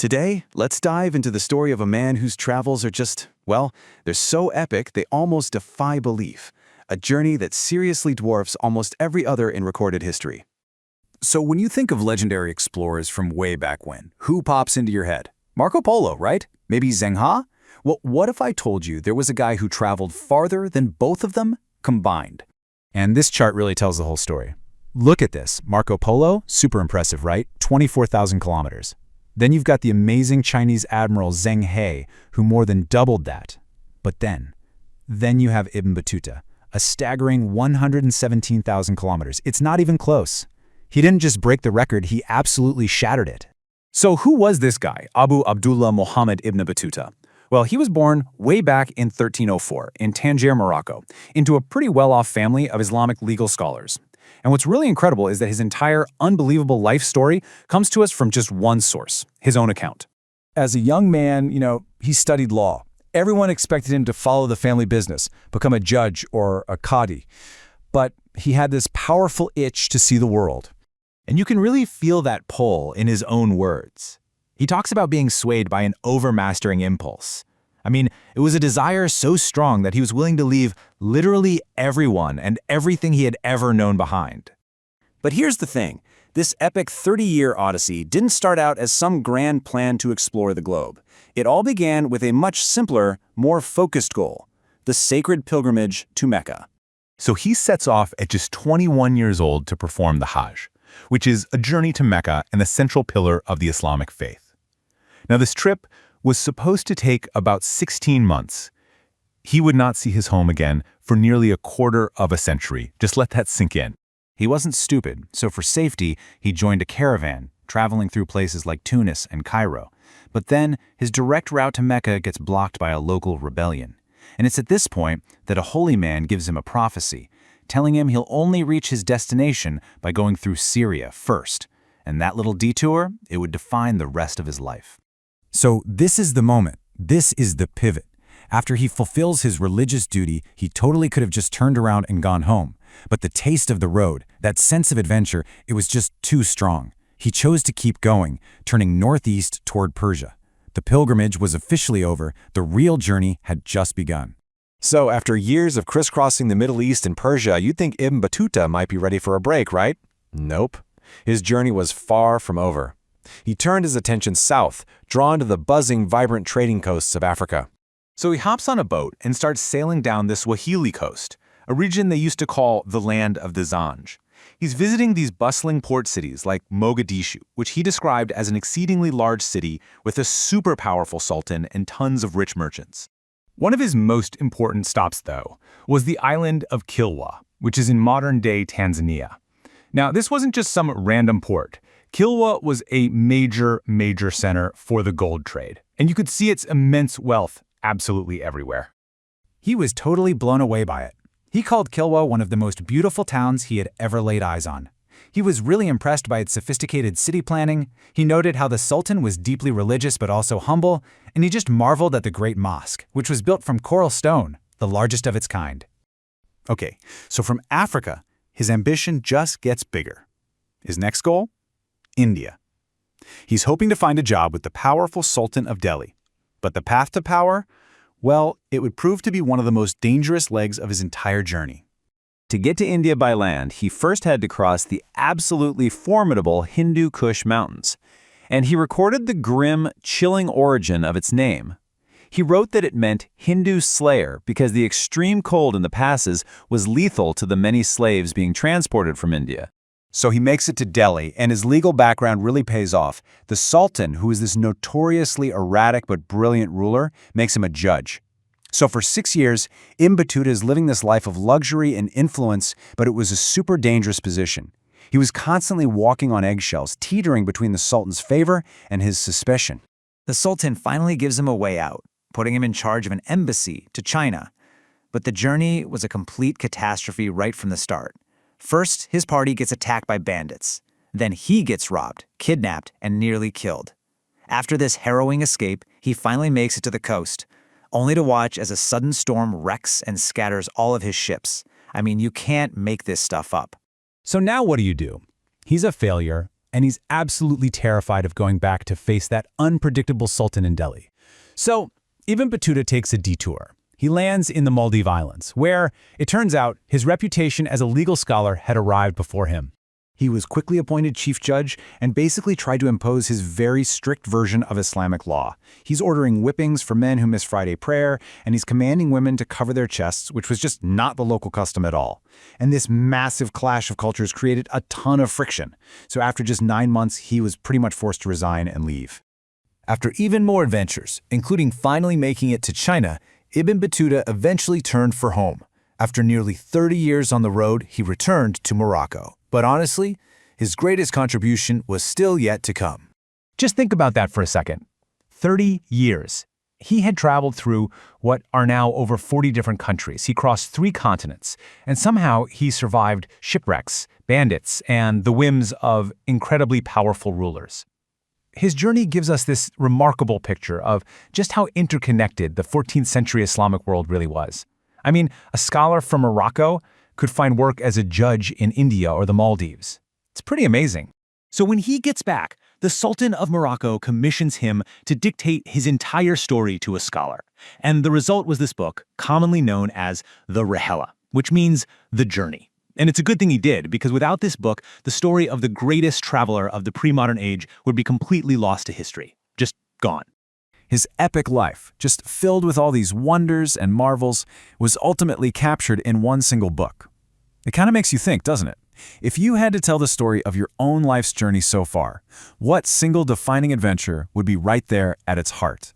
Today, let's dive into the story of a man whose travels are just, well, they're so epic they almost defy belief. A journey that seriously dwarfs almost every other in recorded history. So when you think of legendary explorers from way back when, who pops into your head? Marco Polo, right? Maybe Zheng He? Well, what if I told you there was a guy who traveled farther than both of them combined? And this chart really tells the whole story. Look at this. Marco Polo, super impressive, right? 24,000 kilometers. Then you've got the amazing Chinese admiral Zheng He, who more than doubled that. But then you have Ibn Battuta, a staggering 117,000 kilometers. It's not even close. He didn't just break the record, he absolutely shattered it. So who was this guy, Abu Abdullah Muhammad ibn Battuta? Well, he was born way back in 1304 in Tangier, Morocco, into a pretty well-off family of Islamic legal scholars. And what's really incredible is that his entire unbelievable life story comes to us from just one source, his own account. As a young man, he studied law. Everyone expected him to follow the family business, become a judge or a Qadi. But he had this powerful itch to see the world. And you can really feel that pull in his own words. He talks about being swayed by an overmastering impulse. I mean, it was a desire so strong that he was willing to leave literally everyone and everything he had ever known behind. But here's the thing. This epic 30-year odyssey didn't start out as some grand plan to explore the globe. It all began with a much simpler, more focused goal, the sacred pilgrimage to Mecca. So he sets off at just 21 years old to perform the Hajj, which is a journey to Mecca and the central pillar of the Islamic faith. Now, this trip was supposed to take about 16 months. He would not see his home again for nearly a quarter of a century. Just let that sink in. He wasn't stupid, so for safety, he joined a caravan, traveling through places like Tunis and Cairo. But then, his direct route to Mecca gets blocked by a local rebellion. And it's at this point that a holy man gives him a prophecy, telling him he'll only reach his destination by going through Syria first. And that little detour, it would define the rest of his life. So this is the moment. This is the pivot. After he fulfills his religious duty, he totally could have just turned around and gone home. But the taste of the road, that sense of adventure, it was just too strong. He chose to keep going, turning northeast toward Persia. The pilgrimage was officially over. The real journey had just begun. So after years of crisscrossing the Middle East and Persia, you'd think Ibn Battuta might be ready for a break, right? Nope. His journey was far from over. He turned his attention south, drawn to the buzzing, vibrant trading coasts of Africa. So he hops on a boat and starts sailing down the Swahili coast, a region they used to call the land of the Zanj. He's visiting these bustling port cities like Mogadishu, which he described as an exceedingly large city with a super powerful sultan and tons of rich merchants. One of his most important stops, though, was the island of Kilwa, which is in modern-day Tanzania. Now, this wasn't just some random port. Kilwa was a major center for the gold trade, and you could see its immense wealth absolutely everywhere. He was totally blown away by it. He called Kilwa one of the most beautiful towns he had ever laid eyes on. He was really impressed by its sophisticated city planning. He noted how the Sultan was deeply religious but also humble, and he just marveled at the Great Mosque, which was built from coral stone, the largest of its kind. Okay, so from Africa, his ambition just gets bigger. His next goal? India. He's hoping to find a job with the powerful Sultan of Delhi. But the path to power? Well, it would prove to be one of the most dangerous legs of his entire journey. To get to India by land, he first had to cross the absolutely formidable Hindu Kush Mountains. And he recorded the grim, chilling origin of its name. He wrote that it meant Hindu slayer because the extreme cold in the passes was lethal to the many slaves being transported from India. So he makes it to Delhi, and his legal background really pays off. The Sultan, who is this notoriously erratic but brilliant ruler, makes him a judge. So for 6 years, Ibn Battuta is living this life of luxury and influence, but it was a super dangerous position. He was constantly walking on eggshells, teetering between the Sultan's favor and his suspicion. The Sultan finally gives him a way out, putting him in charge of an embassy to China. But the journey was a complete catastrophe right from the start. First, his party gets attacked by bandits. Then he gets robbed, kidnapped, and nearly killed. After this harrowing escape, he finally makes it to the coast, only to watch as a sudden storm wrecks and scatters all of his ships. I mean, you can't make this stuff up. So now what do you do? He's a failure, and he's absolutely terrified of going back to face that unpredictable sultan in Delhi. So, Ibn Battuta takes a detour. He lands in the Maldives Islands, where, it turns out, his reputation as a legal scholar had arrived before him. He was quickly appointed chief judge and basically tried to impose his very strict version of Islamic law. He's ordering whippings for men who miss Friday prayer, and he's commanding women to cover their chests, which was just not the local custom at all. And this massive clash of cultures created a ton of friction. So after just 9 months, he was pretty much forced to resign and leave. After even more adventures, including finally making it to China, Ibn Battuta eventually turned for home. After nearly 30 years on the road, he returned to Morocco. But honestly, his greatest contribution was still yet to come. Just think about that for a second. 30 years. He had traveled through what are now over 40 different countries. He crossed 3 continents, and somehow he survived shipwrecks, bandits, and the whims of incredibly powerful rulers. His journey gives us this remarkable picture of just how interconnected the 14th century Islamic world really was. I mean, a scholar from Morocco could find work as a judge in India or the Maldives. It's pretty amazing. So when he gets back, the Sultan of Morocco commissions him to dictate his entire story to a scholar. And the result was this book, commonly known as the Rihla, which means the journey. And it's a good thing he did, because without this book, the story of the greatest traveler of the pre-modern age would be completely lost to history. Just gone. His epic life, just filled with all these wonders and marvels, was ultimately captured in one single book. It kind of makes you think, doesn't it? If you had to tell the story of your own life's journey so far, what single defining adventure would be right there at its heart?